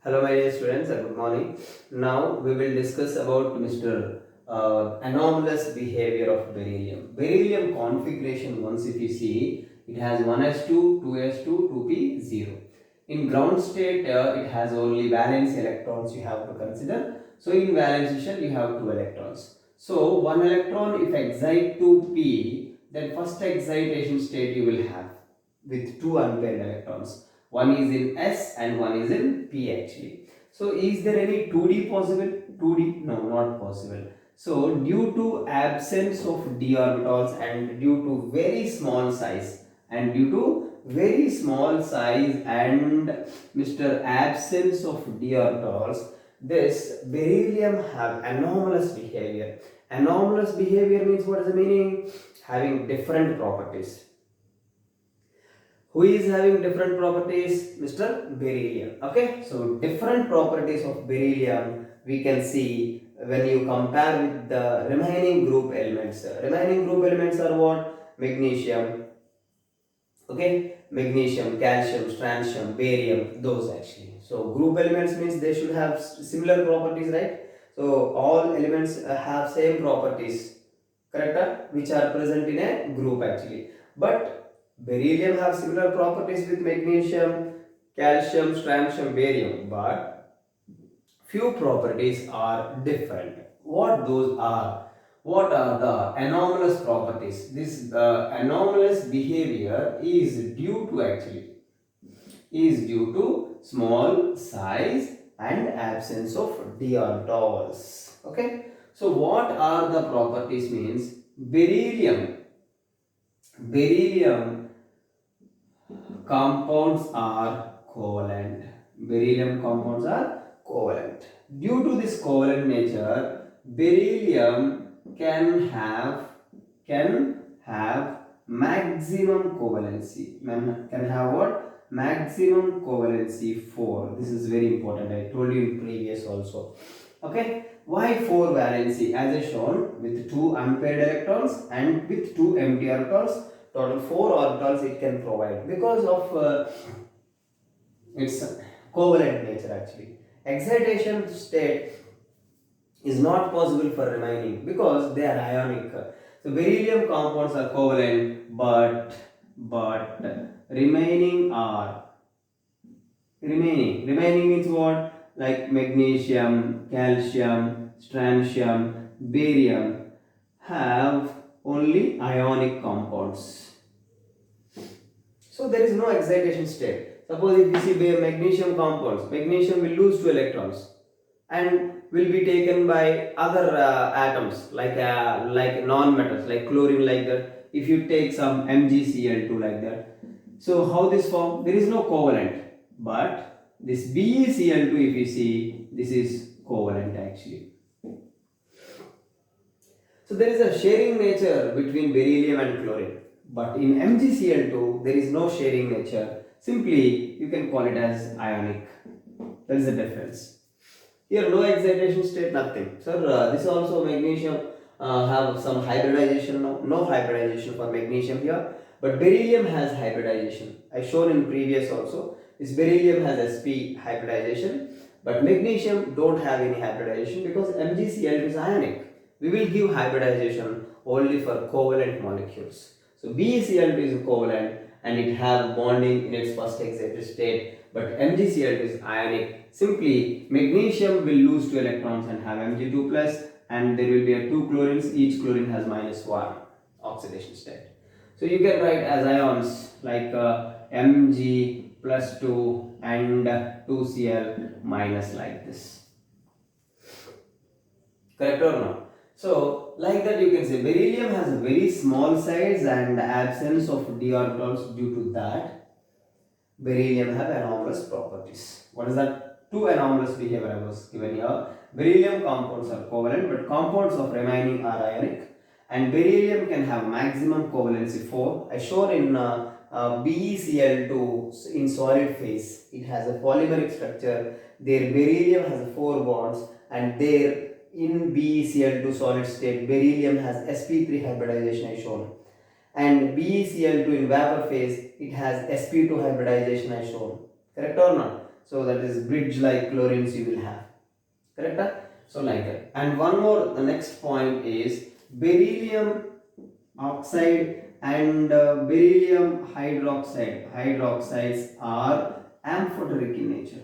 Hello, my dear students, and good morning. Now we will discuss about Mr. Anomalous behavior of beryllium. Beryllium configuration, once if you see, it has 1s2, 2s2, 2p0. In ground state, it has only valence electrons you have to consider. So in valence shell, you have 2 electrons. So one electron, if excite to p, then first excitation state you will have with 2 unpaired electrons. One is in S and one is in P actually. So is there any 2D possible? 2D? No, not possible. So due to absence of d orbitals and due to very small size and due to very small size and Mr. absence of d orbitals, this beryllium have anomalous behavior. Anomalous behavior means what is the meaning? Having different properties. Who is having different properties? Mr. Beryllium. Okay, so different properties of beryllium we can see when you compare with the remaining group elements. Remaining group elements are what? Magnesium. Okay, magnesium, calcium, strontium, barium, those actually. So group elements means they should have similar properties, right? So all elements have same properties, correct? Which are present in a group actually. But beryllium have similar properties with magnesium, calcium, strontium, barium, but few properties are different. What those are? What are the anomalous properties? This anomalous behavior is due to small size and absence of d orbitals. Okay, so what are the properties means beryllium compounds are covalent. Beryllium compounds are covalent. Due to this covalent nature, beryllium can have maximum covalency. Can have what? Maximum covalency 4. This is very important. I told you in previous also. Okay. Why 4 valency? As I shown, with 2 unpaired electrons and with 2 empty orbitals, total 4 orbitals it can provide because of its covalent nature actually. Excitation state is not possible for remaining because they are ionic. So beryllium compounds are covalent, but remaining means what? Like magnesium, calcium, strontium, barium have only ionic compounds. So there is no excitation state. Suppose if you see magnesium compounds, magnesium will lose 2 electrons and will be taken by other atoms like non-metals like chlorine like that. If you take some MgCl2 like that, so how this form? There is no covalent, but this BeCl2 if you see, this is covalent actually. So there is a sharing nature between beryllium and chlorine, but in MgCl2 there is no sharing nature. Simply you can call it as ionic. That is the difference. Here no excitation state, nothing. Sir, this also magnesium have some hybridization. No hybridization for magnesium here, but beryllium has hybridization. I shown in previous also. This beryllium has sp hybridization, but magnesium don't have any hybridization because MgCl2 is ionic. We will give hybridization only for covalent molecules. So BeCl2 is covalent and it have bonding in its first excited state, but MgCl2 is ionic. Simply magnesium will lose 2 electrons and have Mg2 plus, and there will be a 2 chlorines. Each chlorine has -1 oxidation state. So you can write as ions like Mg plus 2 and 2Cl minus like this. Correct or not? So like that you can say beryllium has a very small size and absence of d orbitals. Due to that, beryllium have anomalous properties. What is that? Two anomalous behavior I was given here. Beryllium compounds are covalent, but compounds of remaining are ionic. And beryllium can have maximum covalency 4. I showed in BeCl2 in solid phase. It has a polymeric structure. Their beryllium has 4 bonds, and their in BeCl2 solid state, beryllium has sp3 hybridization I shown, and BeCl2 in vapor phase, it has sp2 hybridization I shown. Correct or not? So that is bridge like chlorines you will have. Correct? So like that. And one more, the next point is beryllium oxide and beryllium hydroxide. Hydroxides are amphoteric in nature.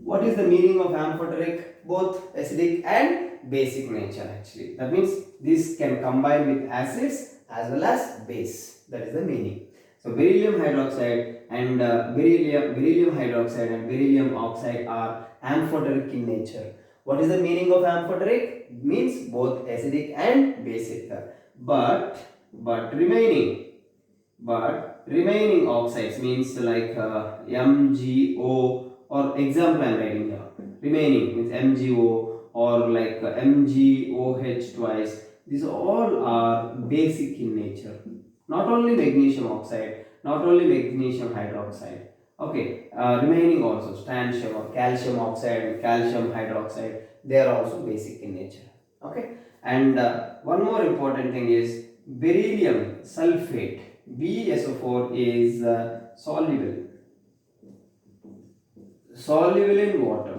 What is the meaning of amphoteric? Both acidic and basic nature actually. That means this can combine with acids as well as base. That is the meaning. So beryllium hydroxide and beryllium hydroxide and beryllium oxide are amphoteric in nature. What is the meaning of amphoteric? Means both acidic and basic. But remaining oxides means like MgO, or example I am writing here. Remaining means MgO or like MgOH twice. These all are basic in nature. Not only magnesium oxide, not only magnesium hydroxide. Okay, remaining also strontium or calcium oxide and calcium hydroxide, they are also basic in nature. Okay, and one more important thing is beryllium sulfate, BeSO4, is soluble in water.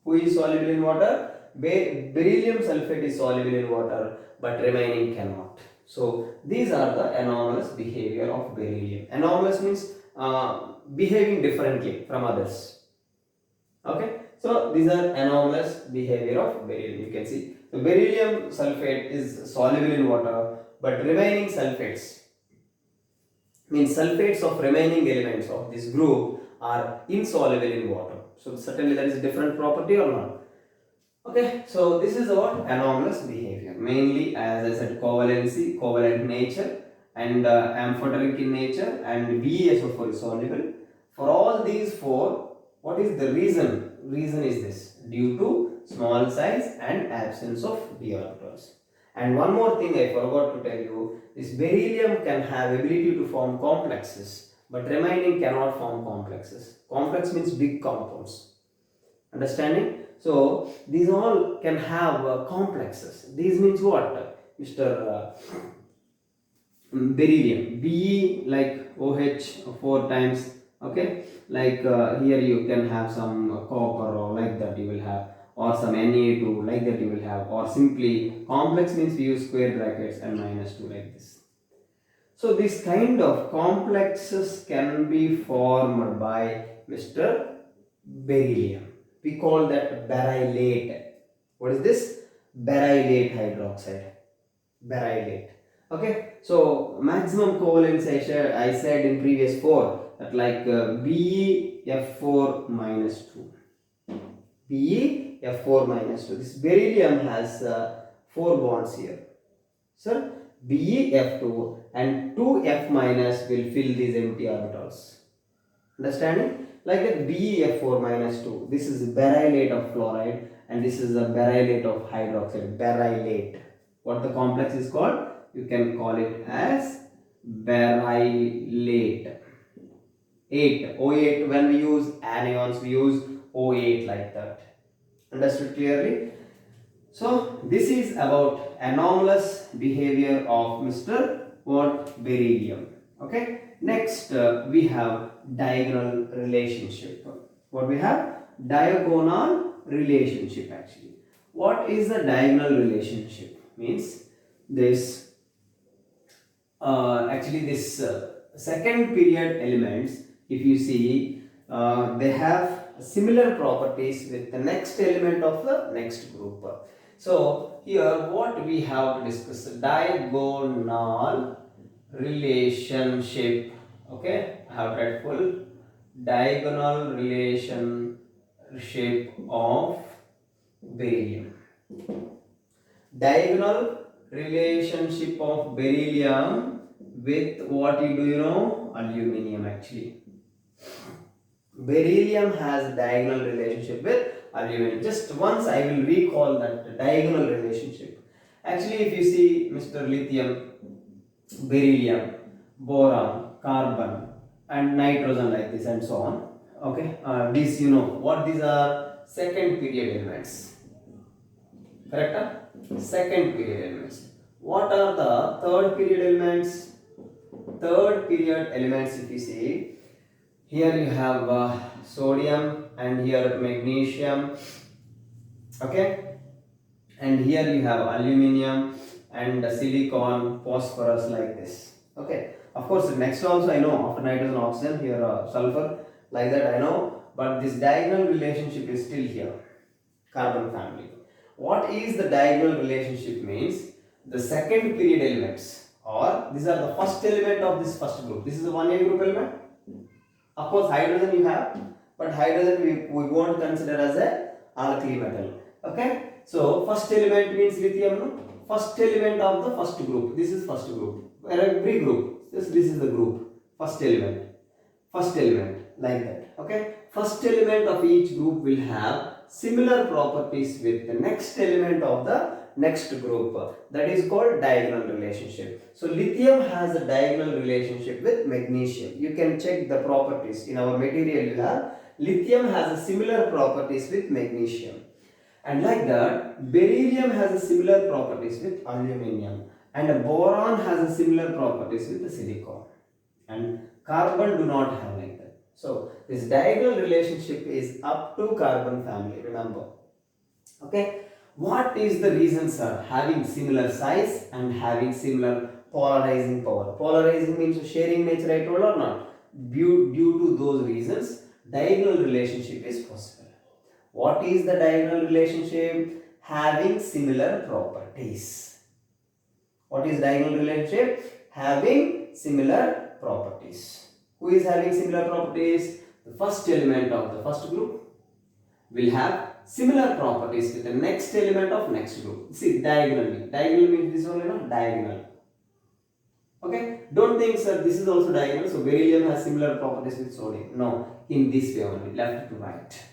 Who is soluble in water? Beryllium sulfate is soluble in water, but remaining cannot. So these are the anomalous behavior of beryllium. Anomalous means behaving differently from others. Okay, so these are anomalous behavior of beryllium. You can see the beryllium sulfate is soluble in water, but remaining sulfates, means sulfates of remaining elements of this group, are insoluble in water. So certainly there is a different property or not. Okay, so this is about anomalous behavior. Mainly, as I said, covalency, covalent nature, and amphoteric in nature, and BeSO4 is soluble. For all these four, what is the reason? Reason is this: due to small size and absence of d orbitals. And one more thing I forgot to tell you: this beryllium can have ability to form complexes, but remaining cannot form complexes. Complex means big compounds. Understanding? So these all can have complexes. These means what? Mr. Beryllium, Be like OH 4 times. Okay, like here you can have some copper, or like that you will have, or some Na2 like that you will have, or simply complex means we use square brackets and -2 like this. So this kind of complexes can be formed by Mr. Beryllium. We call that berylate. What is this? Berylate hydroxide. Berylate. Okay. So maximum covalence I said in previous 4, that like BeF4 minus 2. BeF4 minus 2. This beryllium has 4 bonds here. So BeF2 and 2F minus will fill these empty orbitals. Understanding? Like that BeF4 minus 2. This is berylate of fluoride and this is a berylate of hydroxide. Berylate. What the complex is called? You can call it as berylate. 8. O8, when we use anions, we use O8 like that. Understood clearly? So this is about anomalous behavior of Mr. what? Beryllium. Okay. Next we have diagonal relationship. What we have? Diagonal relationship actually. What is the diagonal relationship? Means this this second period elements, if you see, they have similar properties with the next element of the next group. So here what we have to discuss, diagonal relationship. Okay, I have read full diagonal relationship of beryllium. Diagonal relationship of beryllium with what you know? Aluminium actually. Beryllium has diagonal relationship with aluminum. Just once I will recall that diagonal relationship. Actually, if you see Mr. Lithium, beryllium, boron, carbon, and nitrogen like this and so on. Okay, these you know what these are? Second period elements. Correct? Second period elements. What are the third period elements? Third period elements, if you see, Here you have sodium and here magnesium. Okay, and here you have aluminium and silicon, phosphorus, like this. Okay, of course next also I know, after nitrogen, oxygen, here sulfur, like that I know, but this diagonal relationship is still here, carbon family. What is the diagonal relationship means? The second period elements, or these are the first element of this first group. This is the 1A group element. Of course hydrogen you have, but hydrogen we won't consider as a alkali metal. Okay, so first element means lithium, no? First element of the first group. This is first group. Every group, this is the group, first element, like that. Okay, first element of each group will have similar properties with the next element of the next group. That is called diagonal relationship. So lithium has a diagonal relationship with magnesium. You can check the properties in our material. You have lithium has a similar properties with magnesium, and like that beryllium has a similar properties with aluminium, and boron has a similar properties with the silicon, and carbon do not have like that. So this diagonal relationship is up to carbon family, remember. Okay, what is the reason, sir? Having similar size and having similar polarizing power. Polarizing means sharing nature, I told or not? Due to those reasons, diagonal relationship is possible. What is the diagonal relationship? Having similar properties. What is diagonal relationship? Having similar properties. Who is having similar properties? The first element of the first group will have similar properties with the next element of next group. See, diagonally. Diagonal means this one, diagonal. Okay, don't think, sir, this is also diagonal, so beryllium has similar properties with sodium. No, in this way only, left to right.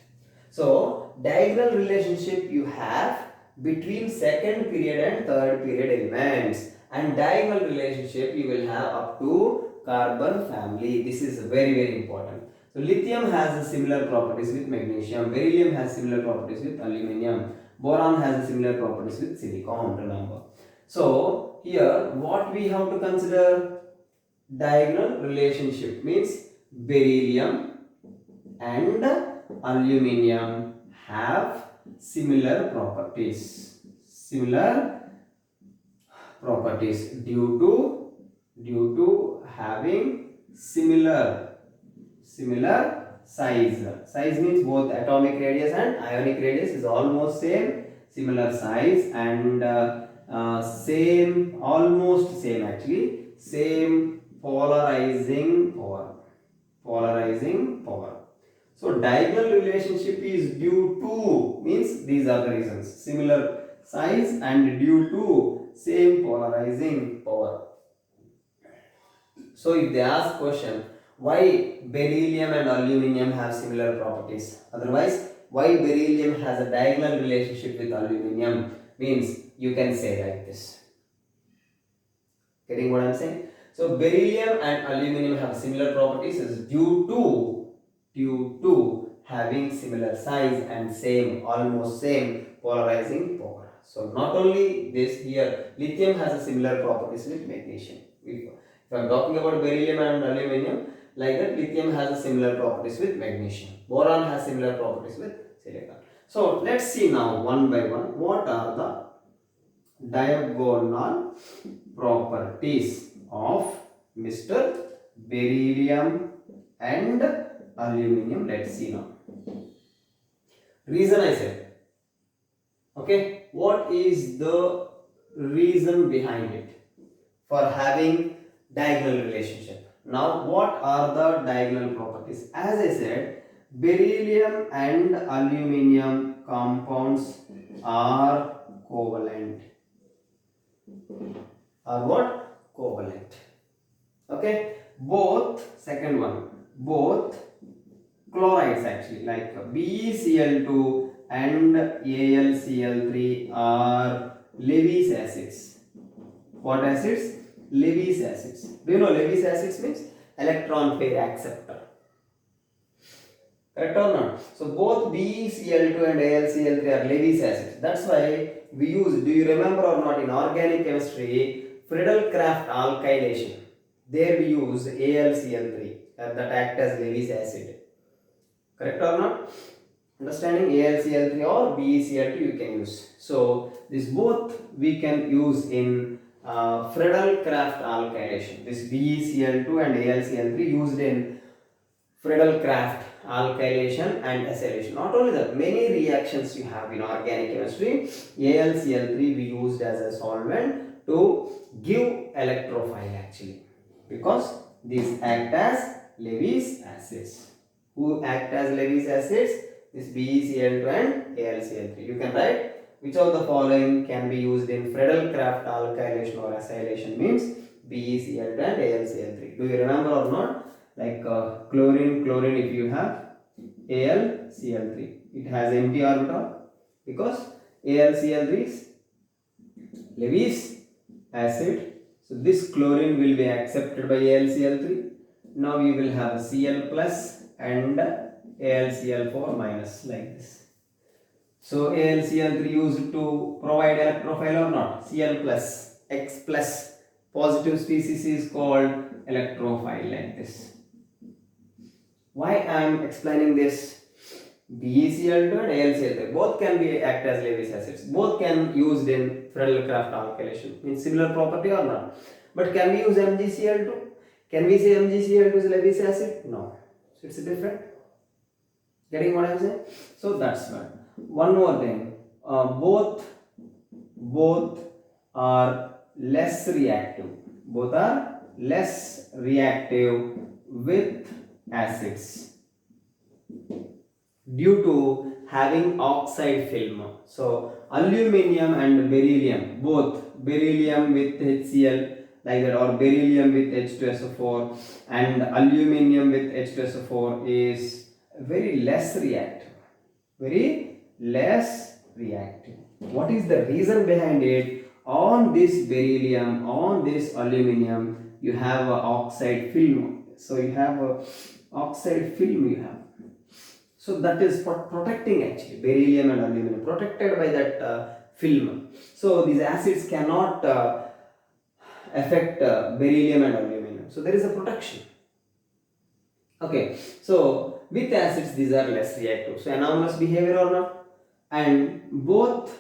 So diagonal relationship you have between second period and third period elements, and diagonal relationship you will have up to carbon family. This is very important. So lithium has similar properties with magnesium, beryllium has similar properties with aluminium, boron has similar properties with silicon, remember. So here what we have to consider, diagonal relationship means beryllium and aluminium have similar properties due to having similar size means both atomic radius and ionic radius is almost same, similar size, and almost same actually, same polarizing power. So diagonal relationship is due to, means these are the reasons, similar size and due to same polarizing power. So if they ask question, why beryllium and aluminium have similar properties, otherwise why beryllium has a diagonal relationship with aluminium, means you can say like this. Getting what I am saying? So beryllium and aluminium have similar properties is due to having similar size and almost same polarizing power. So not only this, here lithium has a similar properties with magnesium. If I am talking about beryllium and aluminium, like that lithium has a similar properties with magnesium. Boron has similar properties with silicon. So let's see now one by one what are the diagonal properties of Mr. Beryllium and aluminium. Let's see now. Reason I said. Okay, what is the reason behind it for having diagonal relationship? Now, what are the diagonal properties? As I said, beryllium and aluminium compounds are covalent. Are what? Covalent. Okay, both chlorides actually, like BeCl2 and AlCl3 are Lewis acids. What acids? Lewis acids. Do you know Lewis acids means electron pair acceptor? Correct or not? So both BeCl2 and AlCl3 are Lewis acids. That's why we use, do you remember or not, in organic chemistry, Friedel-Crafts alkylation. there we use AlCl3 that act as Lewis acid. Correct or not? Understanding AlCl3 or BeCl2 you can use. So this both we can use in Friedel-Crafts alkylation. This BeCl2 and AlCl3 used in Friedel-Crafts alkylation and acylation. Not only that, many reactions you have in organic chemistry, AlCl3 we used as a solvent to give electrophile actually, because these act as Lewis acids. Who act as Lewis acids? This BeCl2 and AlCl3. You can write which of the following can be used in Friedel-Crafts alkylation or acylation means BeCl2 and AlCl3. Do you remember or not? Like chlorine, if you have AlCl3, it has empty orbital because AlCl3 is Lewis acid. So this chlorine will be accepted by AlCl3. Now you will have Cl plus and AlCl4 minus like this. So AlCl3 used to provide electrophile or not? Cl plus, X plus positive species is called electrophile like this. Why I am explaining this? BeCl2 and AlCl3 both can be act as Lewis acids. Both can used in Friedel-Crafts alkylation. Means similar property or not? But can we use MgCl2? Can we say MgCl2 is Lewis acid? No. So it's different. Getting what I am saying? So that's one. One more thing. Both are less reactive. Both are less reactive with acids due to having oxide film. So aluminum and beryllium, both beryllium with HCl like that, or beryllium with H2SO4 and aluminum with H2SO4 is very less reactive. What is the reason behind it? On this beryllium, on this aluminum, you have a oxide film. So you have a oxide film you have. So that is for protecting actually beryllium and aluminum, protected by that film. So these acids cannot affect beryllium and aluminum. So there is a protection. Okay, so with acids these are less reactive. So anomalous behavior or not? And both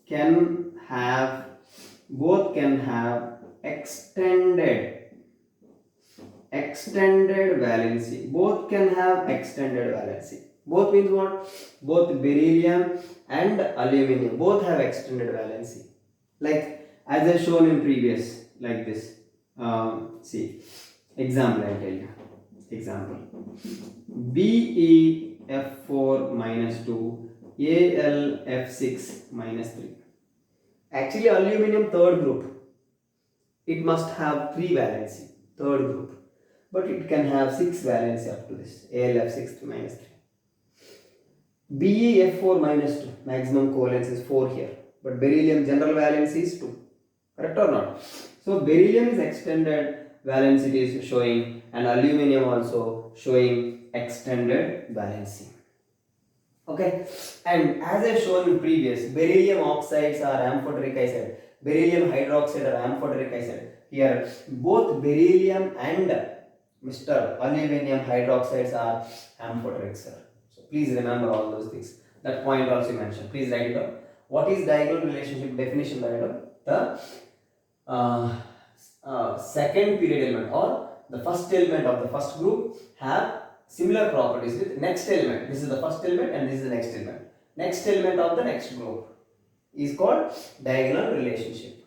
can have extended valency. Both can have extended valency. Both means what? Both beryllium and aluminum both have extended valency. Like as I shown in previous, like this. See, example I tell you. Example. BeF4 minus 2, AlF6 minus 3. Actually, aluminum third group. It must have 3 valency, third group. But it can have 6 valency up to this, AlF6 minus 3. BeF4 minus 2, maximum covalence is 4 here. But beryllium general valency is 2. Correct or not? So beryllium is extended valency is showing, and aluminum also showing extended valency. Okay, and as I shown in previous, beryllium oxides are amphoteric, I said. Beryllium hydroxide are amphoteric, I said. Here, both beryllium and Mr. aluminum hydroxides are amphoteric, sir. So please remember all those things. That point also mentioned. Please write it down. What is diagonal relationship definition? Write down. The second period element or the first element of the first group have similar properties with next element. This is the first element and this is the next element. Next element of the next group is called diagonal relationship.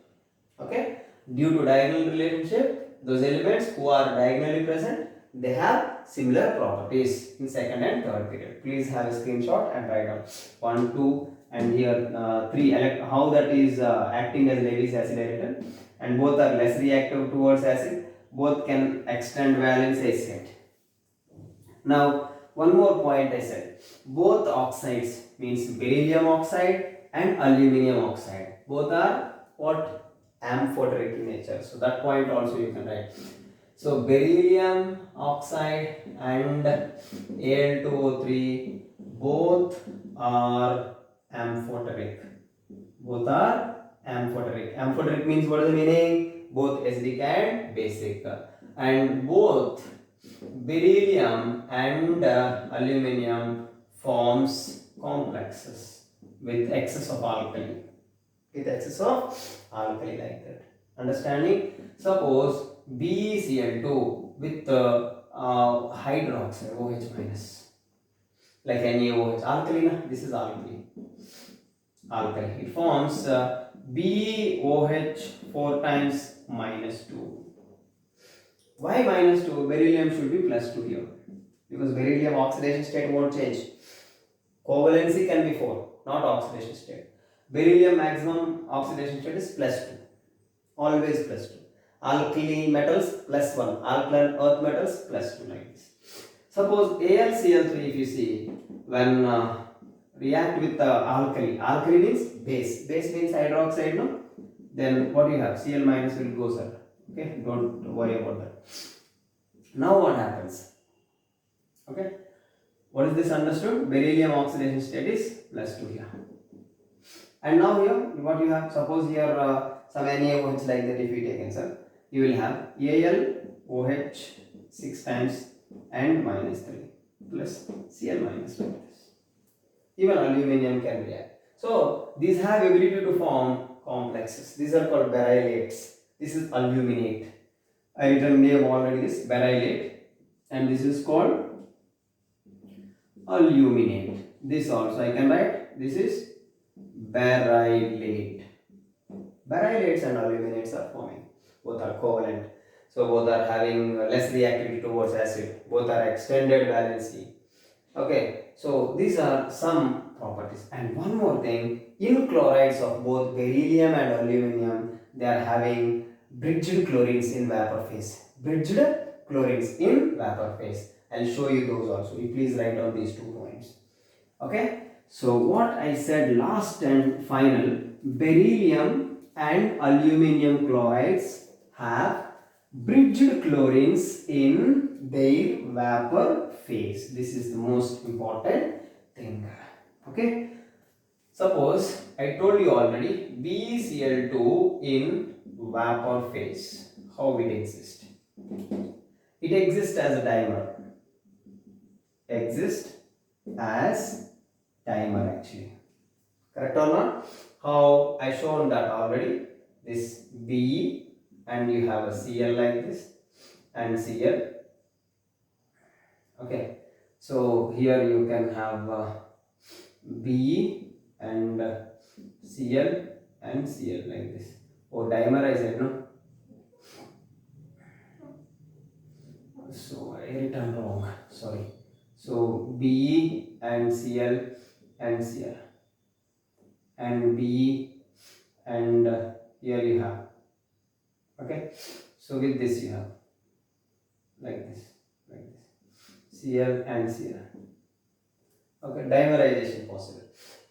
Okay. Due to diagonal relationship, those elements who are diagonally present, they have similar properties in second and third period. Please have a screenshot and write down 1, 2 and here 3. How that is acting as Lewis acid written. And both are less reactive towards acid. Both can extend valence, I said. Now, one more point I said. Both oxides means beryllium oxide and aluminum oxide. Both are what? Amphoteric in nature. So that point also you can write. So beryllium oxide and Al2O3 both are amphoteric. Both are amphoteric. Amphoteric means what is the meaning? both acidic and basic. And both beryllium and aluminum forms complexes with excess of alkali. With excess of alkali like that. Understanding? Suppose BeCl2 with hydroxide OH minus, like NaOH. Alkali, na? This is alkali. Alkali. It forms BOH 4 times minus 2. Why minus 2? Beryllium should be plus 2 here. Because beryllium oxidation state won't change. Covalency can be 4, not oxidation state. Beryllium maximum oxidation state is plus 2. Always plus 2. Alkali metals plus 1. Alkaline earth metals plus 2 like this. Suppose AlCl3, if you see, when react with alkali. Alkali means base. Base means hydroxide, no? Then what you have? Cl minus will go, sir. Okay, don't worry about that. Now what happens? Okay, what is this understood? Beryllium oxidation state is plus 2 here. And now here, what you have? Suppose here some NaOH like that if you take answer, you will have AlOH 6 times and minus 3 plus Cl minus like this. Even aluminum can react. So these have ability to form complexes. These are called berylates. This is aluminate. I written name already, this berylate, and this is called aluminate. This also I can write. This is berylate. Berylates and aluminates are forming. Both are covalent. So both are having less reactivity towards acid. Both are extended valency. Okay. So these are some properties. And one more thing, in chlorides of both beryllium and aluminum, they are having bridged chlorines in vapor phase. Bridged chlorines in vapor phase. I'll show you those also. You please write down these 2 points. Okay. So what I said last and final, beryllium and aluminum chlorides have bridged chlorines in their vapor phase. This is the most important thing. Okay. Suppose I told you already BeCl2 in vapor phase. How it exists? It exists as a dimer. Exists as dimer actually. Correct or not? How I shown that already. This Be and you have a Cl like this and Cl. Okay. So here you can have Be and Cl and Cl like this. Oh, dimer I said, no? So I written wrong. Sorry. So Be and Cl and Cl and Be and here you have. Okay. So with this you have like this. Cl and Cl. Okay, dimerization possible.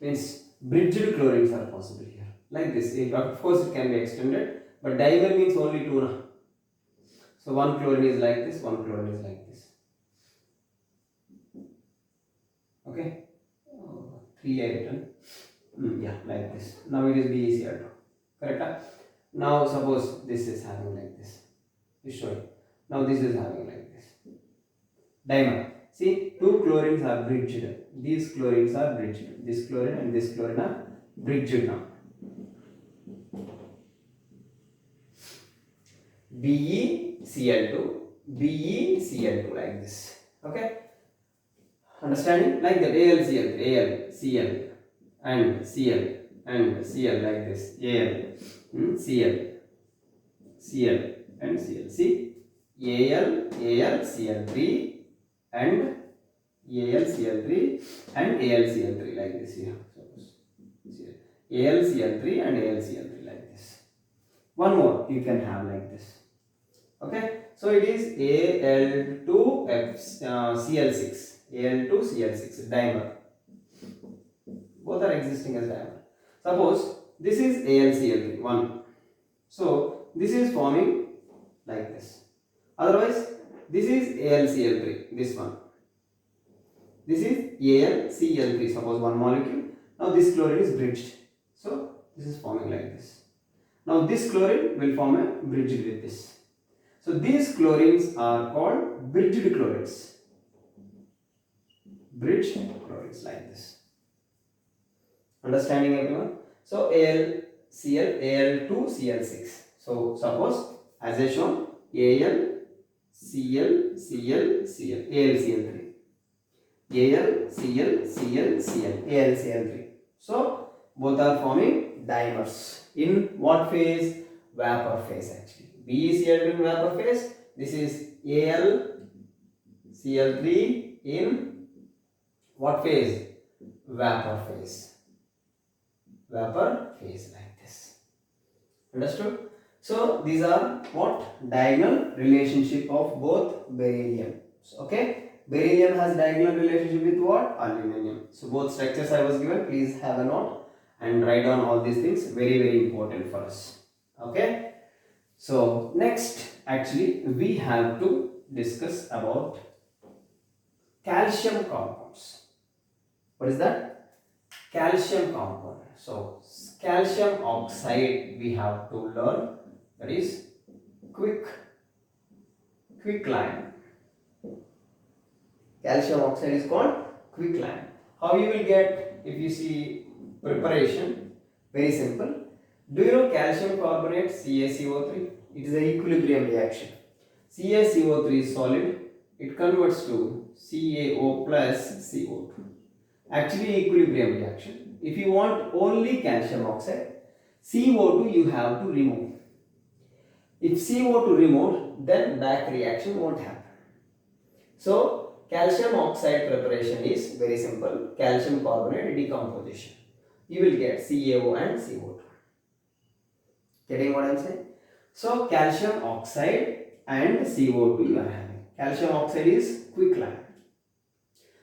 Means bridged chlorines are possible here. Like this. Of course it can be extended, but dimer means only 2 now. So one chlorine is like this, one chlorine is like this. Okay. 3 I written. Yeah, like this. Now it is BeCl2. Correct? Now suppose this is having like this. You show it. Now this is having like this. Dimer. See, 2 chlorines are bridged. These chlorines are bridged. This chlorine and this chlorine are bridged now. BeCl2, BeCl2 like this. Okay? Understanding? Like that. AlCl3, Al, Cl and Cl and Cl like this. Al, Cl, Cl and Cl. See? AlCl3 and AlCl3 and AlCl3 like this here. Suppose AlCl3 and AlCl3 like this. One more you can have like this. Okay, so it is Al2Cl6, Al2Cl6 dimer. Both are existing as dimer. Suppose this is AlCl3 one. So this is forming like this. Otherwise, this is AlCl3, this one. This is AlCl3, suppose one molecule. Now this chlorine is bridged. So this is forming like this. Now this chlorine will form a bridge with this. So these chlorines are called bridged chlorides. Bridged chlorides like this. Understanding everyone? So AlCl, Al2Cl6. So suppose as I shown AlCl, Cl, Cl, AlCl3. AlCl, AlCl3. So both are forming dimers. In what phase? Vapor phase actually. BeCl2 in vapor phase. This is AlCl3 in what phase? Vapor phase. Vapor phase like this. Understood? So these are what? Diagonal relationship of both beryllium. Okay? Beryllium has diagonal relationship with what? Aluminum. So both structures I was given. Please have a note and write down all these things. Very, very important for us. Okay? So next actually we have to discuss about calcium compounds. What is that? Calcium compound. So calcium oxide we have to learn, that is quicklime. Calcium oxide is called quicklime. How you will get? If you see preparation, very simple. Do you know calcium carbonate CaCO3? It is an equilibrium reaction. CaCO3 is solid. It converts to CaO plus CO2. Actually equilibrium reaction. If you want only calcium oxide, CO2 you have to remove. If CO2 removed, then back reaction won't happen. So calcium oxide preparation is very simple. Calcium carbonate decomposition. You will get CaO and CO2. Getting what I am saying? So calcium oxide and CO2 you are having. Calcium oxide is quicklime.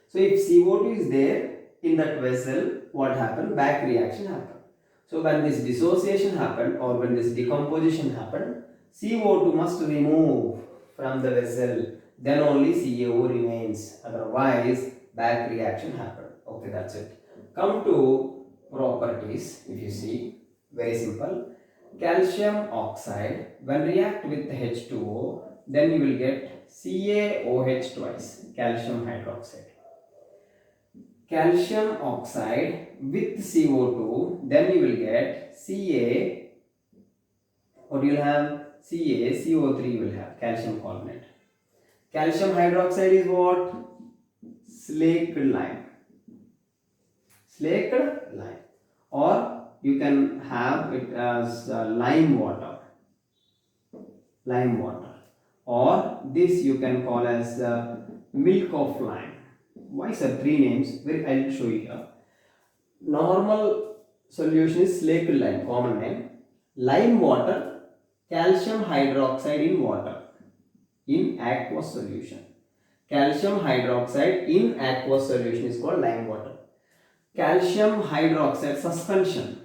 So if CO2 is there in that vessel, what happened? Back reaction happened. So when this dissociation happened or when this decomposition happened, CO2 must remove from the vessel. Then only CaO remains. Otherwise, back reaction happened. Okay, that's it. Come to properties. If you see, very simple. Calcium oxide, when react with H2O, then you will get CaOH twice, calcium hydroxide. Calcium oxide with CO2, then you will get Ca. What you will have? CaCO3 you will have, calcium carbonate. Calcium hydroxide is what? Slaked lime. Slaked lime. Or you can have it as lime water. Lime water. Or this you can call as milk of lime. Why sir? Three names. I will show you here. Normal solution is slaked lime, common name. Lime water, calcium hydroxide in water, in aqueous solution. Calcium hydroxide in aqueous solution is called lime water. Calcium hydroxide suspension.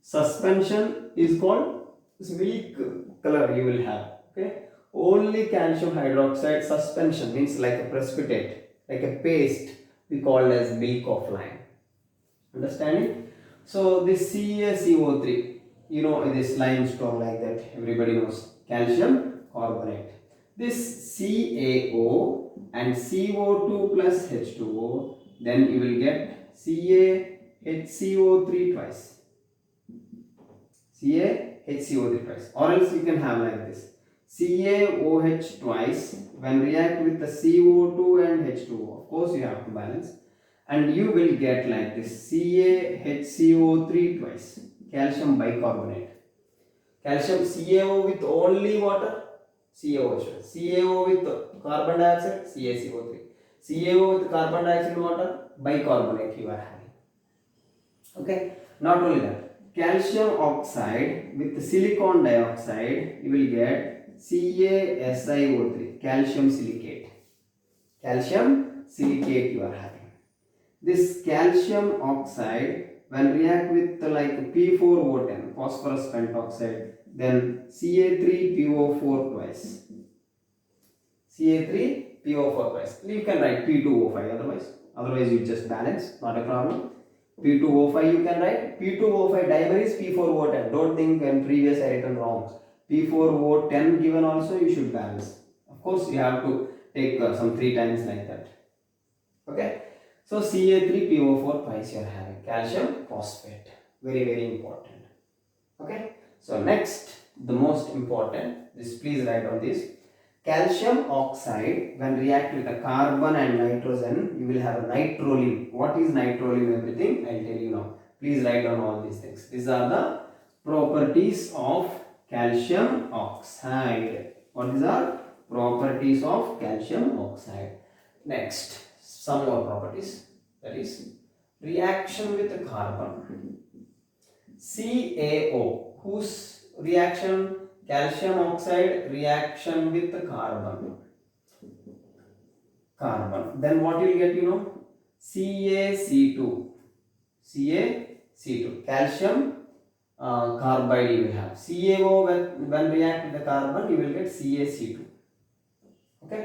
Suspension is called milk color you will have. Okay. Only calcium hydroxide suspension means like a precipitate, like a paste, we call as milk of lime. Understanding? So this CaCO3, you know this limestone like that, everybody knows, calcium carbonate. This CaO and CO2 plus H2O, then you will get CaHCO3 twice. CaHCO3 twice. Or else you can have like this. CaOH twice when react with the CO2 and H2O. Of course you have to balance. And you will get like this CaHCO3 twice. Calcium bicarbonate. Calcium CaO with only water, CaOH. CaO with carbon dioxide, CaCO3. CaO with carbon dioxide and water, bicarbonate you are having. Okay. Not only that. Calcium oxide with silicon dioxide, you will get CaSiO3, calcium silicate. Calcium silicate you are having. This calcium oxide, when react with like P4O10, phosphorus pentoxide, then Ca3PO4 twice. Ca3PO4 twice. You can write P2O5 otherwise you just balance, not a problem. P2O5 you can write. P2O5 dimer is P4O10. Don't think when previous I written wrong. P4O10 given also you should balance. Of course you have to take some 3 times like that. Okay. So Ca3PO4 twice you are having. Calcium phosphate. Very very important. Okay. So next, the most important, this please write on this. Calcium oxide when react with a carbon and nitrogen, you will have a nitrolim. What is nitrolim? Everything I'll tell you now. Please write down all these things. These are the properties of calcium oxide. What is our properties of calcium oxide? Next, some more properties. That is reaction with the carbon. CaO, whose reaction? Calcium oxide reaction with the carbon. Then what you will get, CaC2. CaC2. Calcium carbide you will have. CaO when react with the carbon, you will get CaC2. Okay.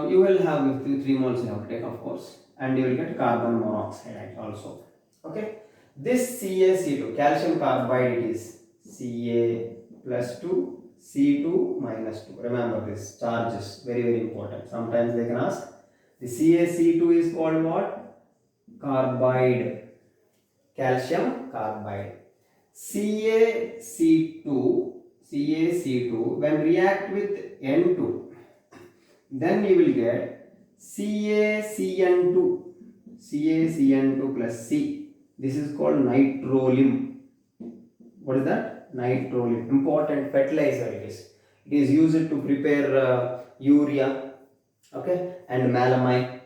You will have 3 moles you have to take, of course, and you will get carbon monoxide also. Okay. This CaC2, calcium carbide, it is Ca plus 2, C2 minus 2. Remember this, charges, very very important. Sometimes they can ask. The CaC2 is called what? Carbide, calcium carbide. CaC2 when react with N2, then you will get CaCN2 plus C. This is called nitrolim. What is that? Nitrolim. Important fertilizer it is. It is used to prepare urea, okay, and melamine.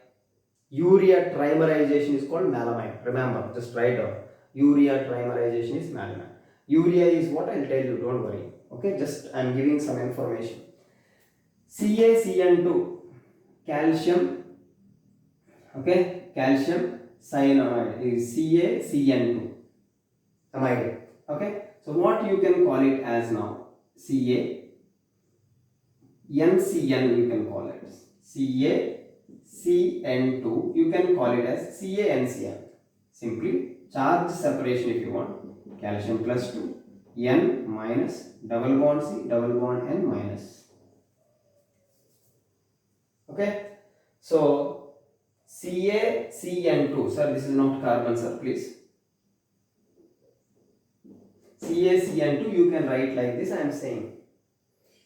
Urea trimerization is called melamine. Remember, just write down. Urea trimerization is melamine. Urea is what? I'll tell you, don't worry. Okay, just I'm giving some information. CaCN2, calcium, okay, calcium cyanide is CaCN2 amide. Okay, so what you can call it as now? CaNCN you can call it. CaCN2 you can call it as CaNCN. Simply charge separation if you want. Calcium plus 2, N minus, double bond C, double bond N minus. Okay, so CaCN2, sir, this is not carbon, sir, please. CaCN2 you can write like this. I am saying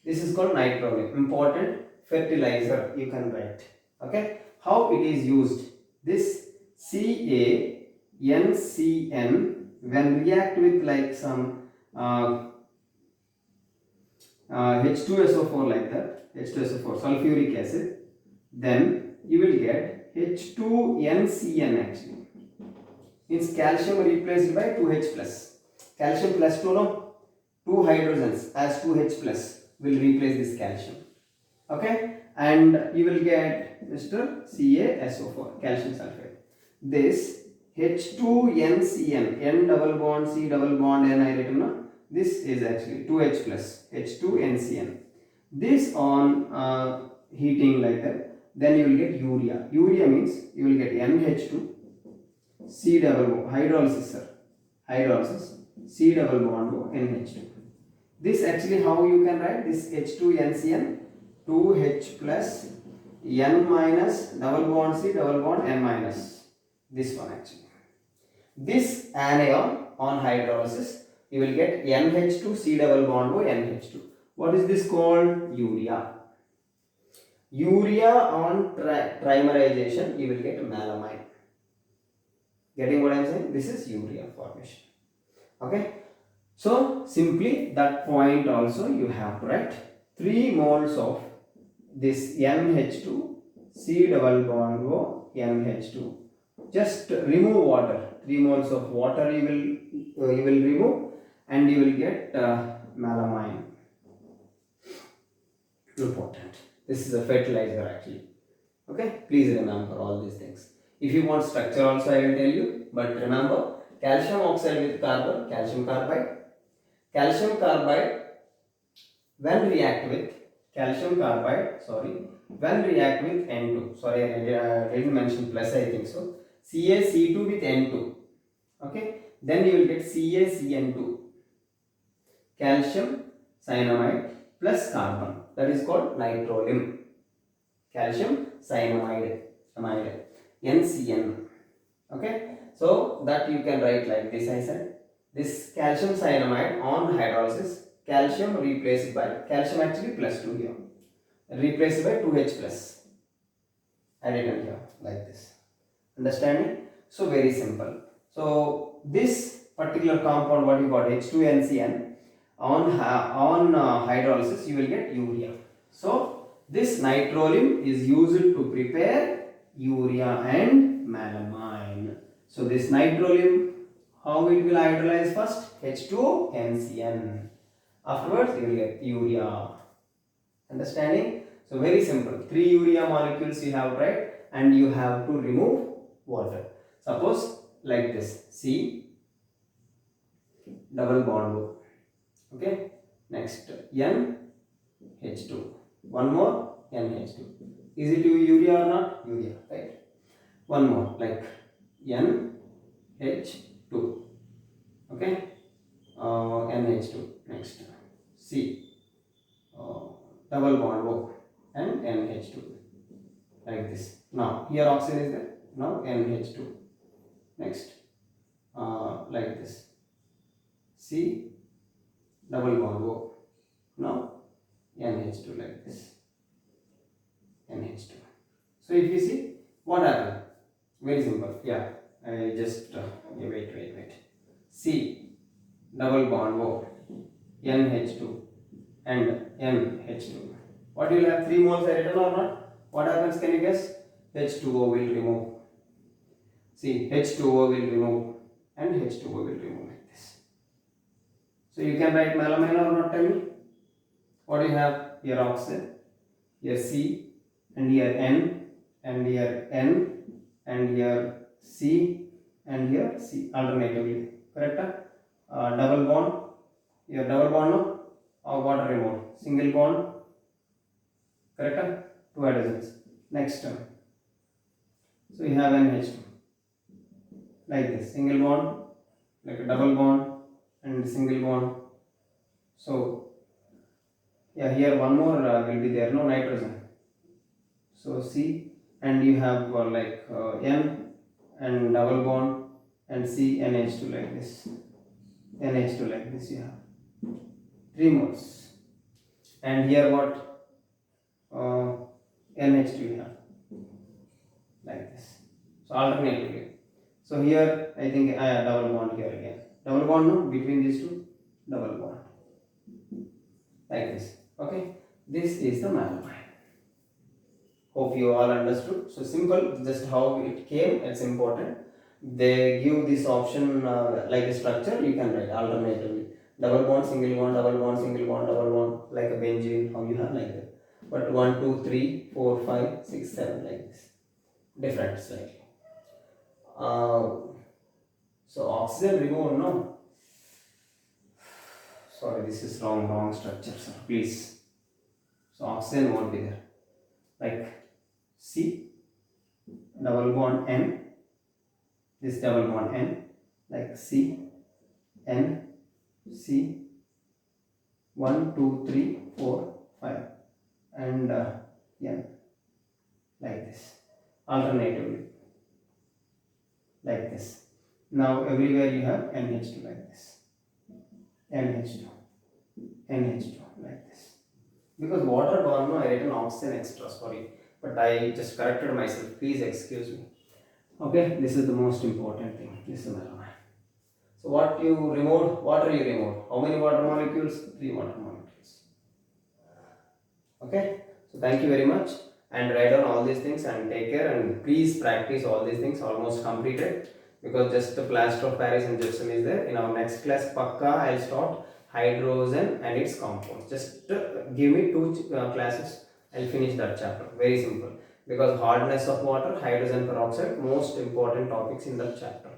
this is called nitrogen, important fertilizer you can write. Okay, how it is used? This CaNCN when react with like some H2SO4 like that, H2SO4 sulfuric acid, then you will get H2NCN actually. Means calcium replaced by 2H plus. Calcium plus 2, no? 2 hydrogens as 2H plus will replace this calcium. Okay? And you will get Mr. CaSO4, calcium sulfate. This H2NCN, N double bond, C double bond, N I written, no? This is actually 2H plus, H2NCN. This on heating like that, then you will get urea. Urea means you will get NH2, C double bond, hydrolysis, sir. Hydrolysis, C double bond O, NH2. This actually how you can write this H2NCN, 2H plus, N minus, double bond C, double bond N minus. This one actually. This anion on hydrolysis, you will get NH2, C double bond O, NH2. What is this called? Urea. Urea on trimerization, you will get melamine. Getting what I am saying? This is urea formation. Okay. So simply that point also you have to write 3 moles of this NH2, C double bond O, NH2. Just remove water. 3 moles of water you will remove, and you will get melamine. Important. This is a fertilizer actually. Okay. Please remember all these things. If you want structure also I will tell you, but remember calcium oxide with carbon, calcium carbide. Calcium carbide when react with when react with N2, sorry I didn't mention plus, I think so. CaC2 with N2, Okay, then you will get CaCN2, calcium cyanamide plus carbon, that is called nitrolim. Calcium cyanamide, amide, NCN. Okay, so that you can write like this. I said this calcium cyanamide on hydrolysis, calcium replaced by calcium, actually plus 2 here, replaced by 2H plus, I written here like this. Understanding? So very simple. So this particular compound, what you got, H2NCN, on hydrolysis you will get urea. So this nitrolim is used to prepare urea and melamine. So this nitrolim, how it will hydrolyze first? H2NCN. Afterwards you will get urea. Understanding? So very simple. 3 urea molecules you have, right? And you have to remove water. Suppose like this, C double bond O. Okay. Next NH2. One more NH2. Is it urea or not? Urea, right? One more like NH2. Okay. NH2. Next C double bond O and NH2 like this. Now here oxygen is there. Now NH2. Next like this, C double bond O. Now NH2 like this, NH2. So if you see what happened, very simple. Yeah, I just wait. C double bond O, NH2 and NH2. What you will have 3 moles written or not? What happens? Can you guess? H2O will remove. See, H2O will remove and H2O will remove like this. So you can write melamine or not, tell me. What do you have? Here oxygen, here C, and here N, and here N, and here C, and here C, alternatively. Correct? Double bond, here double bond, no? Or water removed. Single bond, correct? 2 hydrogens. Next term. So you have NH2. Like this, single bond, like a double bond, and single bond. So yeah, here one more will be there, no nitrogen. So C, and you have N and double bond and C, NH2 like this, NH2 like this. You have 3 moles, and here what, NH2 you have like this. So alternatively. So here I think I have double bond here again. Double bond, no? Between these two, double bond. Like this. Okay. This is the melamine. Hope you all understood. So simple, just how it came, it's important. They give this option like a structure, you can write alternatively. Double bond, single bond, double bond, single bond, double bond, like a benzene, how you have like that. But 1, 2, 3, 4, 5, 6, 7 like this. Different slightly. So oxygen removed, no? Sorry, this is wrong structure, sir. Please. So oxygen won't be there. Like C double bond N. This double bond N. Like C N C 1, 2, 3, 4, 5 and N. Like this. Alternatively. Like this. Now everywhere you have NH2 like this. NH2 like this. Because water borne, I written oxygen extra, sorry, but I just corrected myself. Please excuse me. Okay, this is the most important thing. This is melamine. So what you removed? Water you removed. How many water molecules? 3 water molecules. Okay. So thank you very much, and write down all these things and take care, and please practice all these things. Almost completed, because just the plaster of Paris and gypsum is there. In our next class, Pakka, I'll start hydrogen and its compounds. Just give me 2 classes, I'll finish that chapter. Very simple, because hardness of water, hydrogen peroxide, most important topics in that chapter.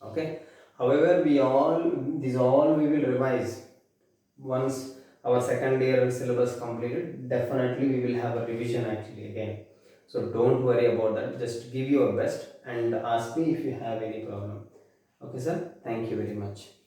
Okay. However, these all we will revise once our second year syllabus completed. Definitely we will have a revision actually again. So don't worry about that. Just give your best and ask me if you have any problem. Okay, sir. Thank you very much.